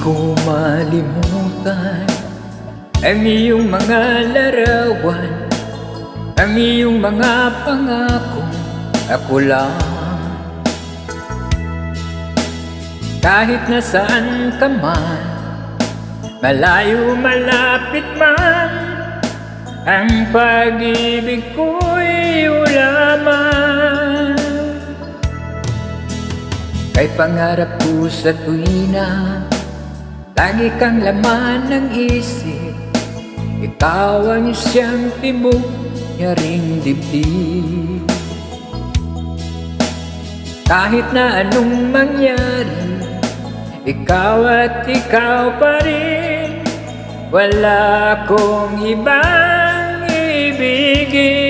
ko malimutan ang iyong mga larawan, ang iyong mga pangako, ako lang. Kahit nasaan ka man, malayo malapit man, ang pag-ibig ko'y ulaman. Kay pangarap ko sa tuwina, lagi kang laman ng isip. Ikaw ang siyang tibok niya ring dibdib. Kahit na anong mangyari, ikaw at ikaw pa rin. Wala akong ibang ibigin.